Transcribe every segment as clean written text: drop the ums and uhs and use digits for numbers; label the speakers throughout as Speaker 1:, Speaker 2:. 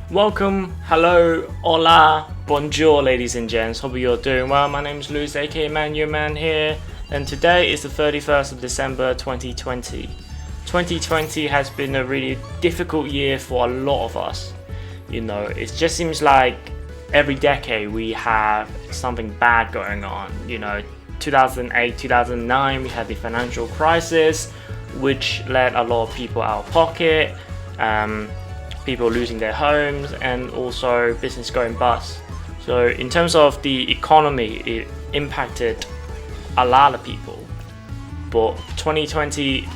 Speaker 1: Welcome, hello, hola, bonjour ladies and gents, hope you're doing well. My name is Luis aka Manyouaman here, and today is the 31st of December 2020. 2020 has been a really difficult year for a lot of us. You know, it just seems like every decade we have something bad going on. You know, 2008, 2009 we had the financial crisis, which led a lot of people out of pocket. People losing their homes, and also business going bust. So in terms of the economy, it impacted a lot of people. But 2020,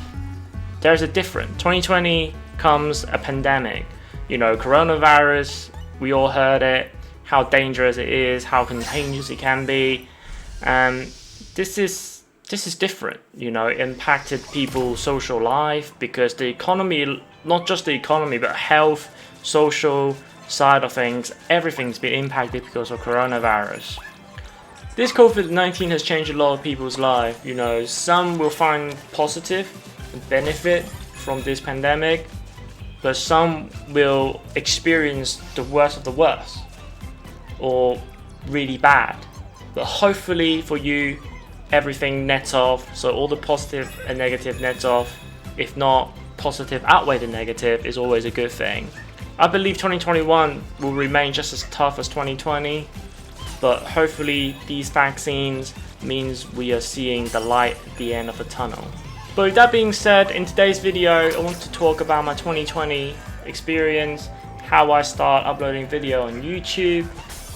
Speaker 1: there's a difference. 2020 comes a pandemic. You know, coronavirus, we all heard it, how dangerous it is, how contagious it can be. And this is different. You know, it impacted people's social life because the economy, not just the economy, but health, social side of things, everything's been impacted because of coronavirus. This COVID-19 has changed a lot of people's life. You know, some will find positive benefit from this pandemic, but some will experience the worst of the worst or really bad. But hopefully for you, everything nets off, so all the positive and negative nets off. If not, positive outweigh the negative is always a good thing. I believe 2021 will remain just as tough as 2020, but hopefully these vaccines means we are seeing the light at the end of the tunnel. But with that being said, in today's video I want to talk about my 2020 experience, how I start uploading video on YouTube,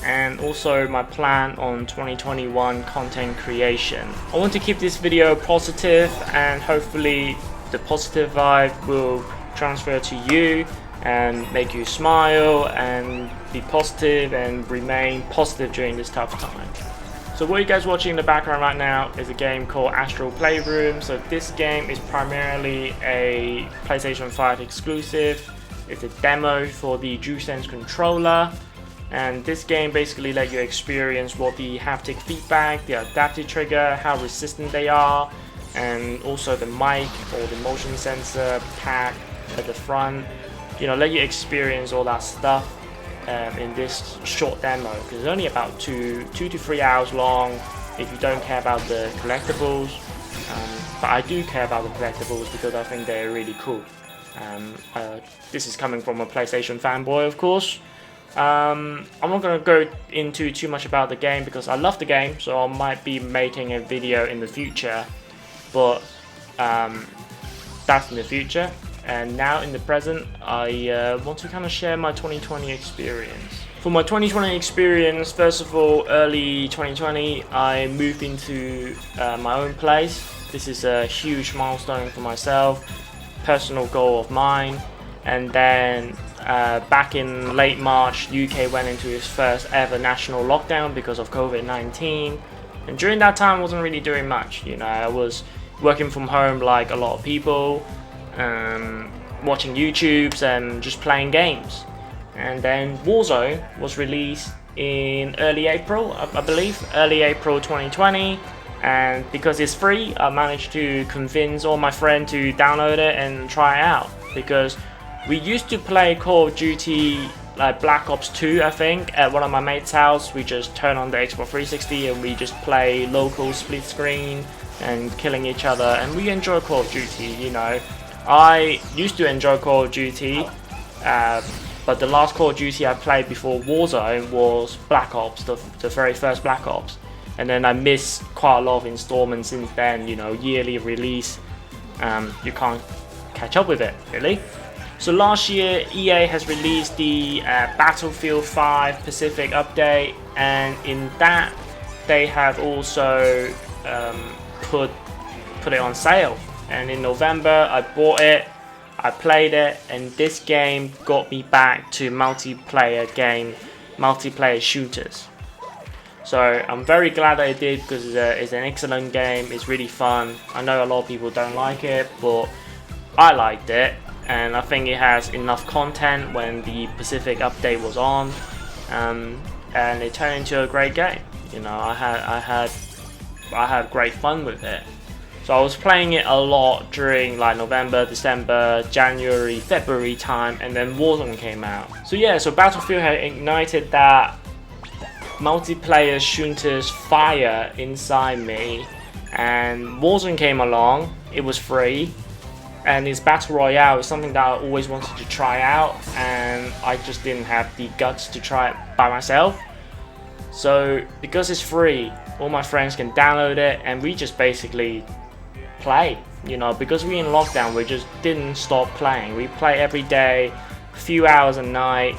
Speaker 1: and also my plan on 2021 content creation. I want to keep this video positive, and hopefully the positive vibe will transfer to you and make you smile and be positive and remain positive during this tough time. So what you guys watching in the background right now is a game called Astro Playroom. So this game is primarily a PlayStation 5 exclusive. It's a demo for the DualSense controller. And this game basically let you experience what the haptic feedback, the adaptive trigger, how resistant they are, and also the mic or the motion sensor pack at the front. You know, let you experience all that stuff in this short demo, because it's only about 2 to 3 hours long if you don't care about the collectibles. But I do care about the collectibles because I think they're really cool. This is coming from a PlayStation fanboy, of course. I'm not going to go into too much about the game because I love the game, so I might be making a video in the future, but that's in the future. And now in the present, I want to kind of share my 2020 experience. For my 2020 experience, first of all, early 2020, I moved into my own place. This is a huge milestone for myself, personal goal of mine. And then back in late March, UK went into its first ever national lockdown because of COVID-19. And during that time, I wasn't really doing much. You know, I was working from home like a lot of people, watching YouTubes and just playing games. And then Warzone was released in early April, I believe, early April 2020. And because it's free, I managed to convince all my friends to download it and try it out. Because we used to play Call of Duty like Black Ops 2, I think, at one of my mates' house. We just turn on the Xbox 360 and we just play local split screen and killing each other, and we enjoy Call of Duty, you know. I used to enjoy Call of Duty, but the last Call of Duty I played before Warzone was Black Ops, the very first Black Ops. And then I missed quite a lot of installments since then, you know, yearly release. You can't catch up with it, really. So last year, EA has released the Battlefield 5 Pacific update, and in that, they have also put it on sale. And in November, I bought it, I played it, and this game got me back to multiplayer shooters. So I'm very glad that I did, because it's an excellent game, it's really fun. I know a lot of people don't like it, but I liked it. And I think it has enough content when the Pacific update was on, and it turned into a great game. You know, I had great fun with it. So I was playing it a lot during like November, December, January, February time, and then Warzone came out. So yeah, so Battlefield had ignited that multiplayer shooters fire inside me, and Warzone came along. It was free, and it's Battle Royale is something that I always wanted to try out, and I just didn't have the guts to try it by myself. So because it's free, all my friends can download it, and we just basically play, you know, because we're in lockdown. We just didn't stop playing. We play every day, a few hours a night,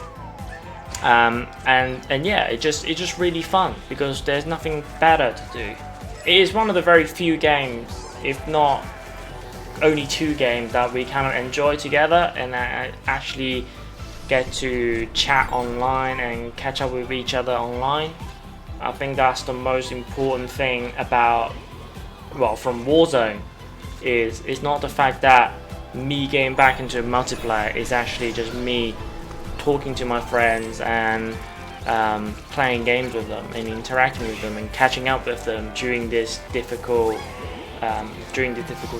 Speaker 1: and yeah, it's just really fun because there's nothing better to do. It is one of the very few games, if not only two games, that we kind of enjoy together and actually get to chat online and catch up with each other online. I think that's the most important thing about, well, from Warzone, is it's not the fact that me getting back into multiplayer, it's actually just me talking to my friends and playing games with them and interacting with them and catching up with them during this difficult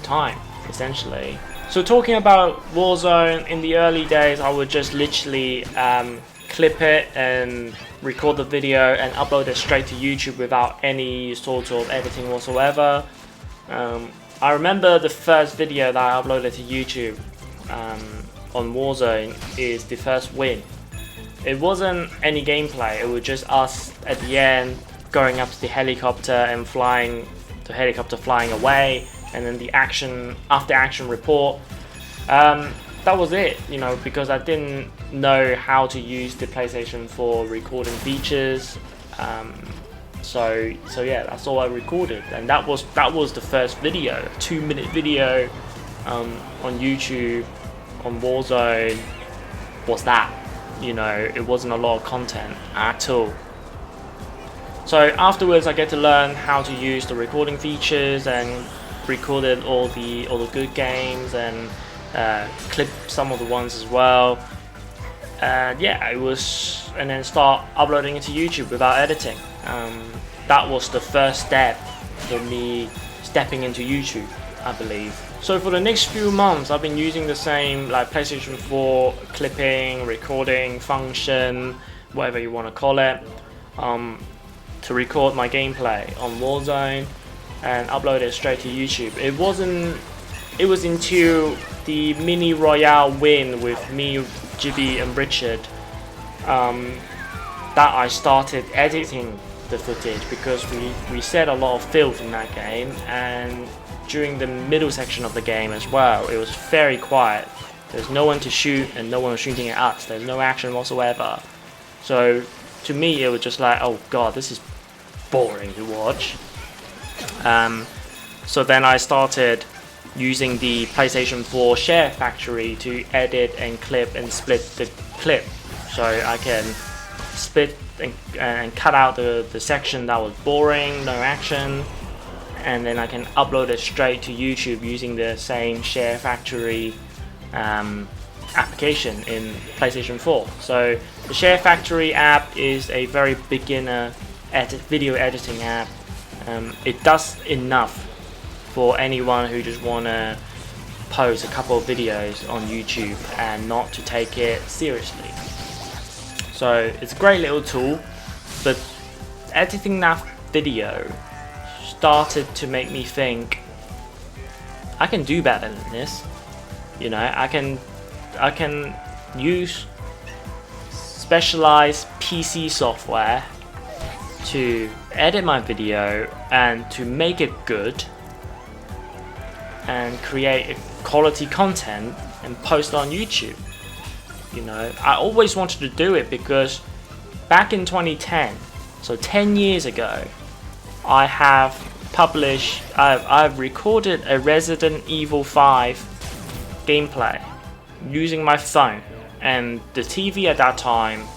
Speaker 1: time, essentially. So talking about Warzone, in the early days I would just literally clip it and record the video and upload it straight to YouTube without any sort of editing whatsoever. I remember the first video that I uploaded to YouTube on Warzone is the first win. It wasn't any gameplay, it was just us at the end going up to the helicopter and flying, the helicopter flying away, and then the after action report. That was it, you know, because I didn't know how to use the PlayStation 4 recording features. So yeah, that's all I recorded, and that was the first video, a 2-minute video on YouTube on Warzone. Was that, you know, it wasn't a lot of content at all. So afterwards I get to learn how to use the recording features and recorded all the good games and clip some of the ones as well. Yeah, it was, and then start uploading it to YouTube without editing. That was the first step for me stepping into YouTube, I believe. So for the next few months I've been using the same like PlayStation 4 clipping, recording function, whatever you want to call it, to record my gameplay on Warzone and upload it straight to YouTube. It was until the mini royale win with me, Gibby and Richard that I started editing the footage, because we said a lot of filth in that game, and during the middle section of the game as well, it was very quiet. There's no one to shoot and no one was shooting at us. There's no action whatsoever. So to me it was just like, oh god, this is boring to watch. So then I started using the PlayStation 4 Share Factory to edit and clip and split the clip, so I can split and cut out the section that was boring, no action, and then I can upload it straight to YouTube using the same Share Factory application in PlayStation 4. So the Share Factory app is a very beginner video editing app. It does enough for anyone who just want to post a couple of videos on YouTube and not to take it seriously. So it's a great little tool, but editing that video started to make me think, I can do better than this. You know, I can use specialized PC software to edit my video and to make it good and create quality content and post on YouTube. You know, I always wanted to do it because back in 2010, so 10 years ago, I've recorded a Resident Evil 5 gameplay using my phone, and the TV at that time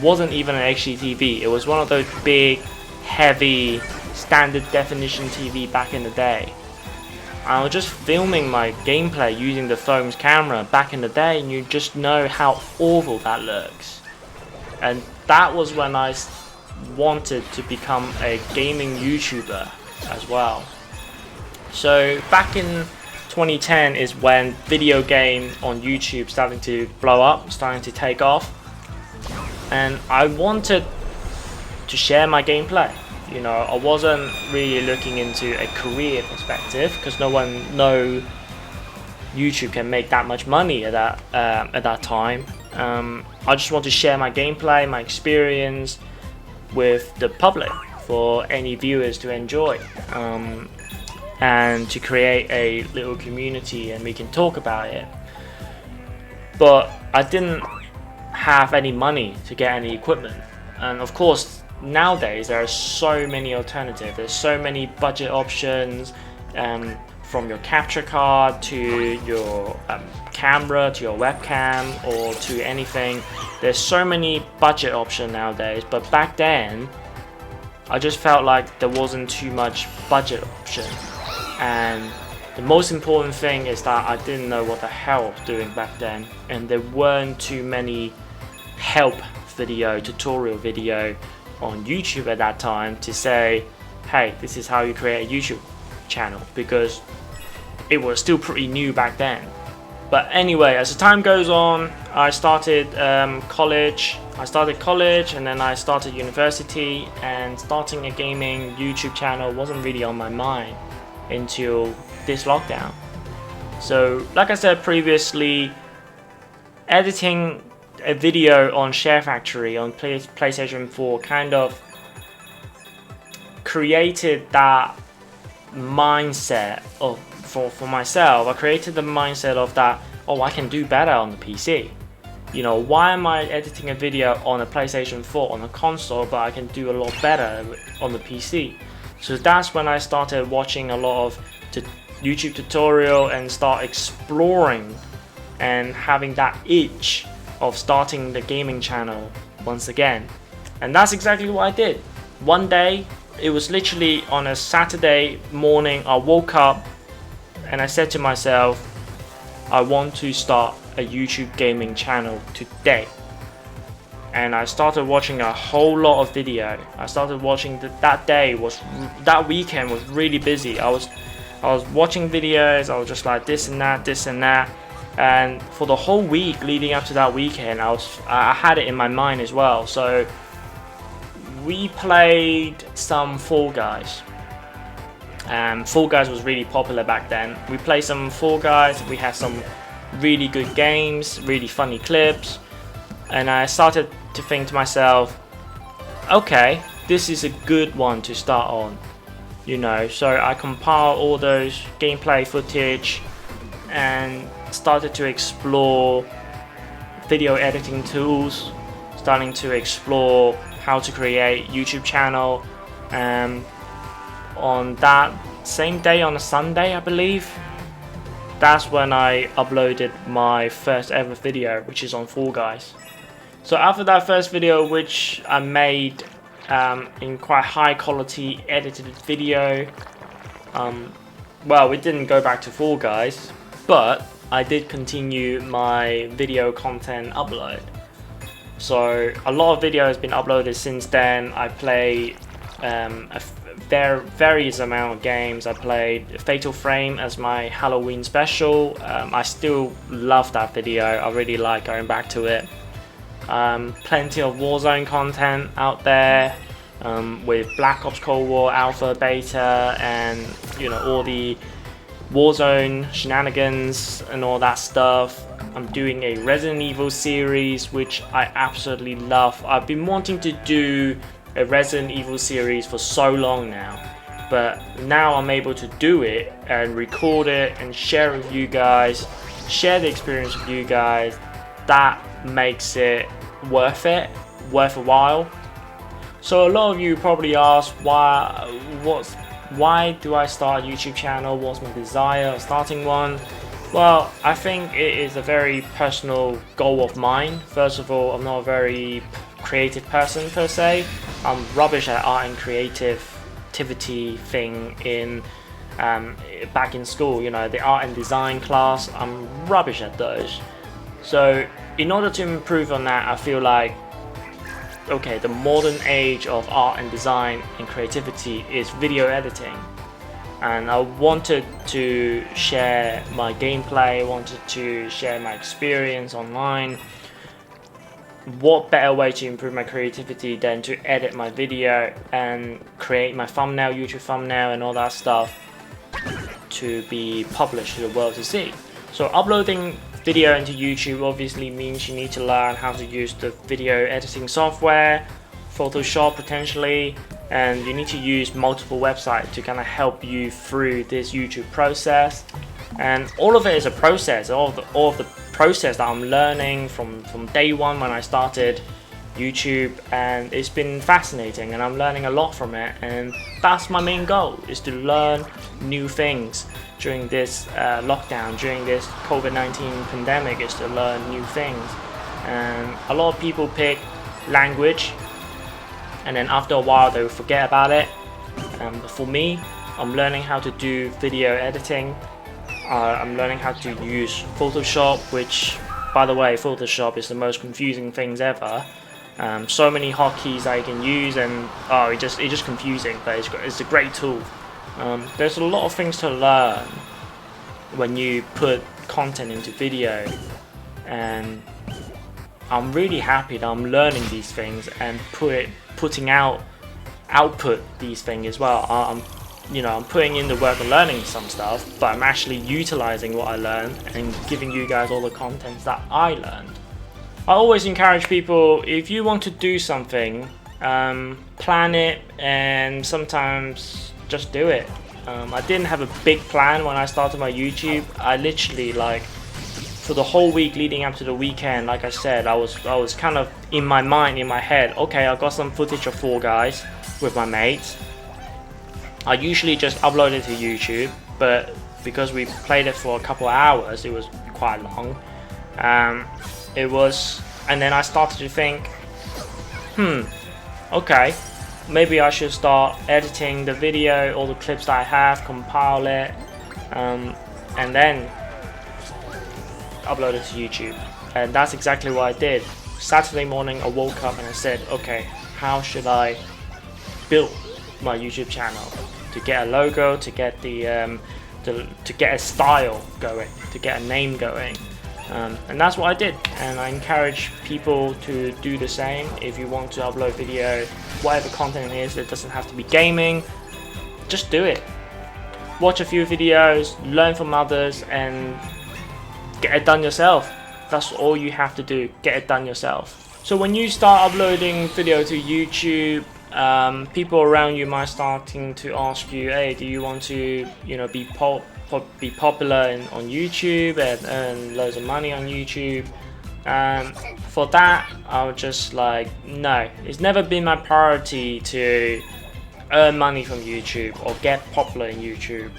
Speaker 1: wasn't even an HD TV. It was one of those big, heavy, standard definition TV back in the day. I was just filming my gameplay using the phone's camera back in the day, and you just know how awful that looks. And that was when I wanted to become a gaming YouTuber as well. So back in 2010 is when video game on YouTube starting to blow up, starting to take off, and I wanted to share my gameplay. You know, I wasn't really looking into a career perspective because no one know YouTube can make that much money at that time. I just want to share my gameplay, my experience with the public for any viewers to enjoy, and to create a little community and we can talk about it. But I didn't have any money to get any equipment, and of course nowadays there are so many alternatives. There's so many budget options, from your capture card to your camera to your webcam or to anything. There's so many budget options nowadays, but back then I just felt like there wasn't too much budget option, and the most important thing is that I didn't know what the hell I was doing back then, and there weren't too many help video, tutorial video on YouTube at that time to say, hey, this is how you create a YouTube channel, because it was still pretty new back then. But anyway, as the time goes on, I started college. And then I started university, and starting a gaming YouTube channel wasn't really on my mind until this lockdown. So like I said previously, editing a video on Share Factory on PlayStation 4 kind of created that mindset of for myself. I created the mindset of that, oh, I can do better on the PC. You know, why am I editing a video on a PlayStation 4 on a console, but I can do a lot better on the PC? So that's when I started watching a lot of YouTube tutorial and start exploring and having that itch of starting the gaming channel once again. And that's exactly what I did. One day, it was literally on a Saturday morning, I woke up and I said to myself, I want to start a YouTube gaming channel today. And I started watching a whole lot of video. I started watching that weekend was really busy. I was watching videos. I was just like this and that, and for the whole week leading up to that weekend, I had it in my mind as well. So we played some Fall Guys. Fall Guys was really popular back then. We played some Fall Guys. We had some really good games, really funny clips, and I started to think to myself, okay, this is a good one to start on, you know. So I compiled all those gameplay footage and started to explore video editing tools, starting to explore how to create YouTube channel. On that same day, on a Sunday I believe, that's when I uploaded my first ever video, which is on Fall Guys. So after that first video, which I made in quite high quality edited video, well, we didn't go back to Fall Guys, but I did continue my video content upload. So a lot of video has been uploaded since then. I played various amount of games. I played Fatal Frame as my Halloween special. I still love that video. I really like going back to it. Plenty of Warzone content out there, with Black Ops Cold War Alpha, Beta, and you know, all the Warzone shenanigans and all that stuff. I'm doing a Resident Evil series, which I absolutely love. I've been wanting to do a Resident Evil series for so long now, but now I'm able to do it and record it and share it with you guys, share the experience with you guys. That makes it worth a while. So a lot of you probably ask, why do I start a YouTube channel? What's my desire of starting one? Well, I think it is a very personal goal of mine. First of all, I'm not a very creative person per se. I'm rubbish at art and creativity thing in back in school. You know, the art and design class, I'm rubbish at those. So in order to improve on that, I feel like, okay, the modern age of art and design and creativity is video editing. and I wanted to share my gameplay, wanted to share my experience online. What better way to improve my creativity than to edit my video and create my thumbnail, YouTube thumbnail and all that stuff to be published to the world to see. So uploading video into YouTube obviously means you need to learn how to use the video editing software, Photoshop potentially, and you need to use multiple websites to kind of help you through this YouTube process. And all of it is a process, all of the process that I'm learning from day one when I started YouTube, and it's been fascinating and I'm learning a lot from it, and that's my main goal, is to learn new things during this lockdown, during this COVID-19 pandemic, is to learn new things. And a lot of people pick language and then after a while they will forget about it. But for me, I'm learning how to do video editing. I'm learning how to use Photoshop, which, by the way, Photoshop is the most confusing things ever. So many hotkeys that you can use, and it's just confusing, but it's a great tool. There's a lot of things to learn when you put content into video, and I'm really happy that I'm learning these things and output these things as well. I'm putting in the work and learning some stuff, but I'm actually utilizing what I learned and giving you guys all the contents that I learned. I always encourage people, if you want to do something, plan it and sometimes just do it. I didn't have a big plan when I started my YouTube. I literally, for the whole week leading up to the weekend, like I said, I was kind of in my mind, in my head, okay, I got some footage of Fall Guys with my mates. I usually just upload it to YouTube, but because we played it for a couple of hours, it was quite long. And then I started to think, okay, maybe I should start editing the video, all the clips that I have, compile it, and then upload it to YouTube. And that's exactly what I did. Saturday morning I woke up and I said, okay, how should I build my YouTube channel to get a logo, to get to get a style going, to get a name going. And that's what I did, and I encourage people to do the same. If you want to upload video, whatever content it is, it doesn't have to be gaming, just do it. Watch a few videos, learn from others, and get it done yourself. That's all you have to do, get it done yourself. So when you start uploading video to YouTube, people around you might starting to ask you, hey, do you want to be popular on YouTube and earn loads of money on YouTube? For that, I was just like, no, it's never been my priority to earn money from YouTube or get popular in YouTube.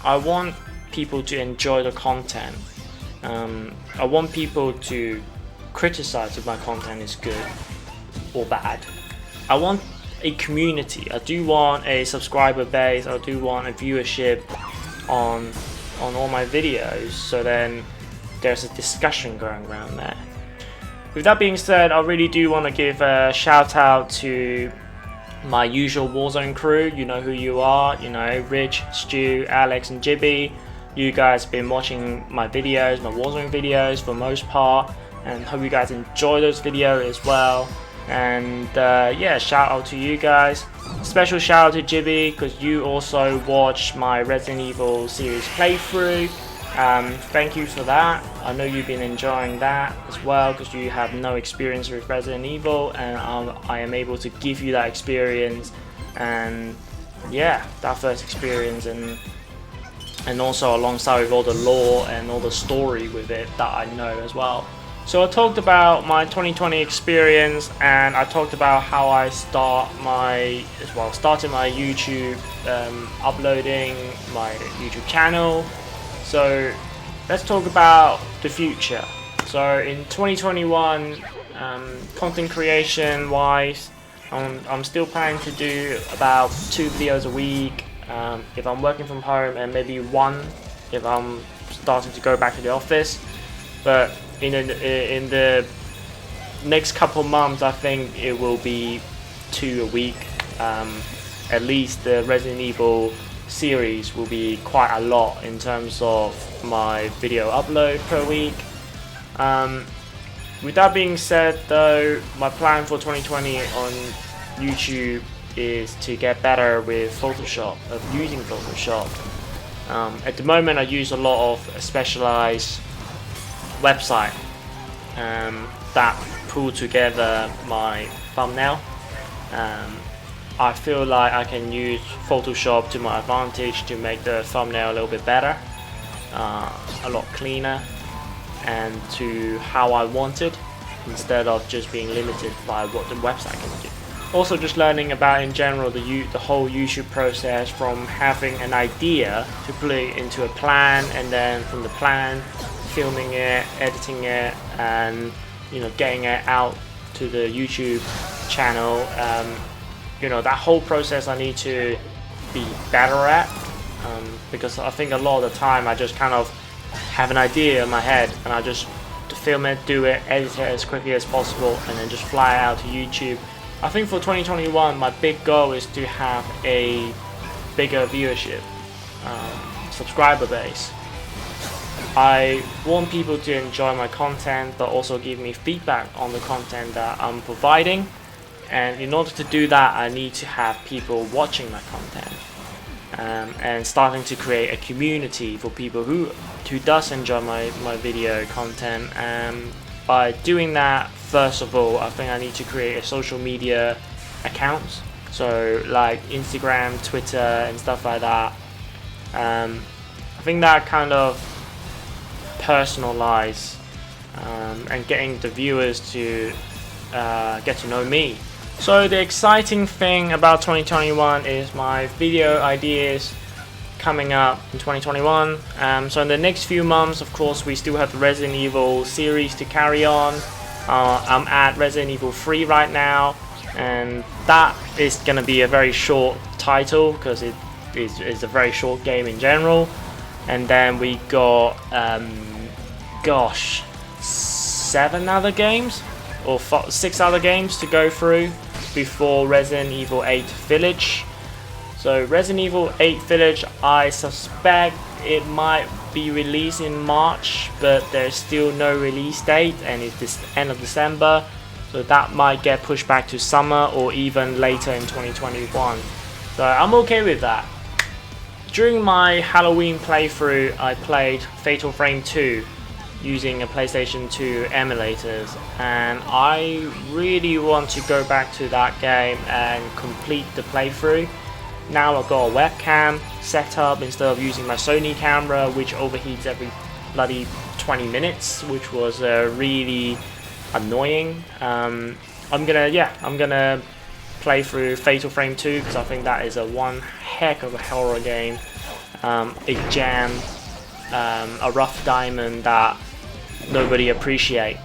Speaker 1: I want people to enjoy the content. I want people to criticize if my content is good or bad. I want a community. I do want a subscriber base. I do want a viewership on all my videos, so then there's a discussion going around there. With that being said, I really do want to give a shout out to my usual Warzone crew. You know who you are, Rich, Stu, Alex and Jibby. You guys have been watching my videos, my Warzone videos for the most part, and hope you guys enjoy those videos as well. And yeah, shout out to you guys. Special shout out to Jibby, because you also watched my Resident Evil series playthrough. Thank you for that. I know you've been enjoying that as well, because you have no experience with Resident Evil, and I am able to give you that experience, and yeah, that first experience, and also alongside with all the lore and all the story with it that I know as well. So I talked about my 2020 experience, and I talked about how I started my YouTube, uploading my YouTube channel. So let's talk about the future. So in 2021, content creation wise, I'm still planning to do about 2 videos a week if I'm working from home, and maybe 1 if I'm starting to go back to the office. But in the next couple months, I think it will be 2 a week. At least the Resident Evil series will be quite a lot in terms of my video upload per week. With that being said though, my plan for 2020 on YouTube is to get better with Photoshop, of using Photoshop. At the moment I use a lot of a specialized website that pull together my thumbnail. I feel like I can use Photoshop to my advantage to make the thumbnail a little bit better, a lot cleaner, and to how I want it, instead of just being limited by what the website can do. Also just learning about in general the whole YouTube process, from having an idea to put it into a plan, and then from the plan filming it, editing it, and getting it out to the YouTube channel. That whole process I need to be better at, because I think a lot of the time I just kind of have an idea in my head and I just film it, do it, edit it as quickly as possible, and then just fly it out to YouTube. I think for 2021 my big goal is to have a bigger viewership, subscriber base. I want people to enjoy my content but also give me feedback on the content that I'm providing, and in order to do that I need to have people watching my content, and starting to create a community for people who does enjoy my video content. By doing that, first of all, I think I need to create a social media accounts, so like Instagram, Twitter and stuff like that. I think that kind of personalize and getting the viewers to get to know me. So the exciting thing about 2021 is my video ideas coming up in 2021. So in the next few months, of course, we still have the Resident Evil series to carry on. I'm at Resident Evil 3 right now, and that is going to be a very short title because it is a very short game in general. And then we got 7 other games or 6 other games to go through before Resident Evil 8 Village. So Resident Evil 8 Village, I suspect it might be released in March, but there's still no release date, and it's this end of December, so that might get pushed back to summer or even later in 2021. So I'm okay with that. During my Halloween playthrough, I played Fatal Frame 2 using a PlayStation 2 emulators, and I really want to go back to that game and complete the playthrough. Now I've got a webcam set up instead of using my Sony camera, which overheats every bloody 20 minutes, which was really annoying. I'm gonna play through Fatal Frame 2 because I think that is one heck of a horror game, a gem, a rough diamond that nobody appreciates.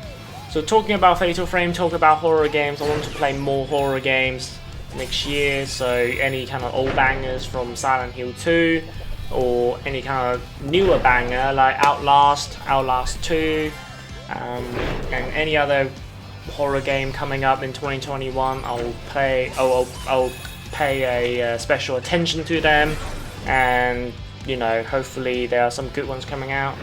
Speaker 1: So talking about Fatal Frame, talk about horror games, I want to play more horror games next year, so any kind of old bangers from Silent Hill 2, or any kind of newer banger like Outlast 2, and any other horror game coming up in 2021. I'll pay a special attention to them, and hopefully there are some good ones coming out.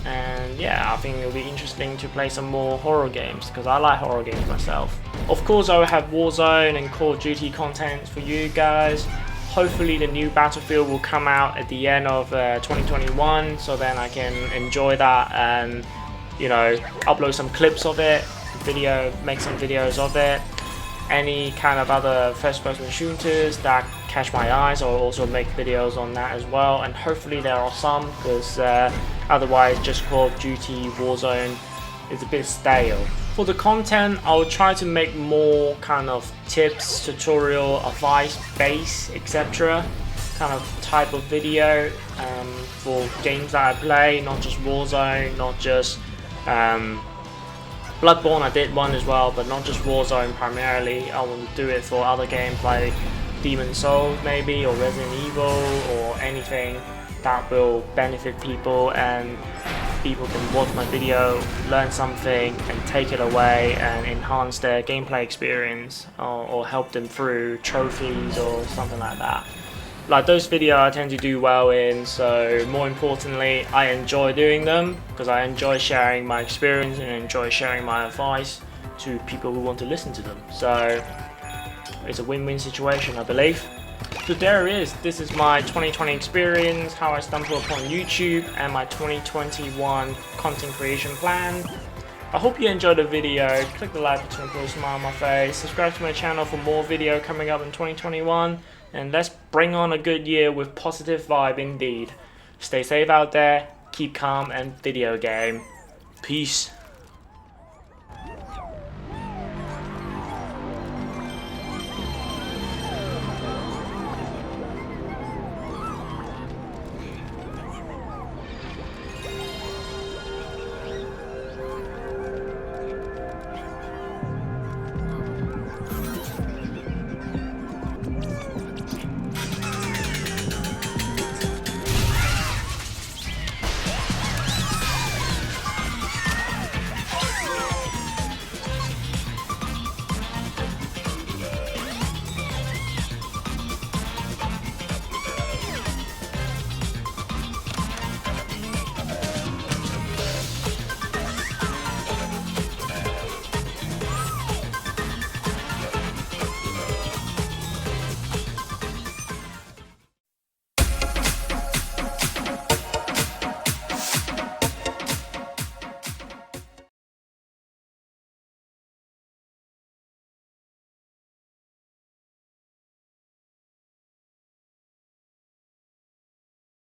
Speaker 1: And yeah, I think it'll be interesting to play some more horror games because I like horror games myself. Of course, I will have Warzone and Call of Duty content for you guys. Hopefully the new Battlefield will come out at the end of 2021, so then I can enjoy that and upload some clips of it, make some videos of it. Any kind of other first-person shooters that catch my eyes, I'll also make videos on that as well, and hopefully there are some, because otherwise just Call of Duty Warzone is a bit stale. For the content, I'll try to make more kind of tips, tutorial, advice, base, etc. kind of type of video for games that I play, not just Warzone, not just Bloodborne. I did one as well, but not just Warzone primarily. I want to do it for other games like Demon's Souls maybe, or Resident Evil, or anything that will benefit people, and people can watch my video, learn something, and take it away and enhance their gameplay experience, or help them through trophies or something like that. like those videos I tend to do well in, so more importantly I enjoy doing them because I enjoy sharing my experience and enjoy sharing my advice to people who want to listen to them. So it's a win-win situation, I believe. So there it is. This is my 2020 experience, how I stumbled upon YouTube, and my 2021 content creation plan. I hope you enjoyed the video. Click the like button to put a smile on my face. Subscribe to my channel for more video coming up in 2021. And let's bring on a good year with positive vibe indeed. Stay safe out there, keep calm, and video game. Peace.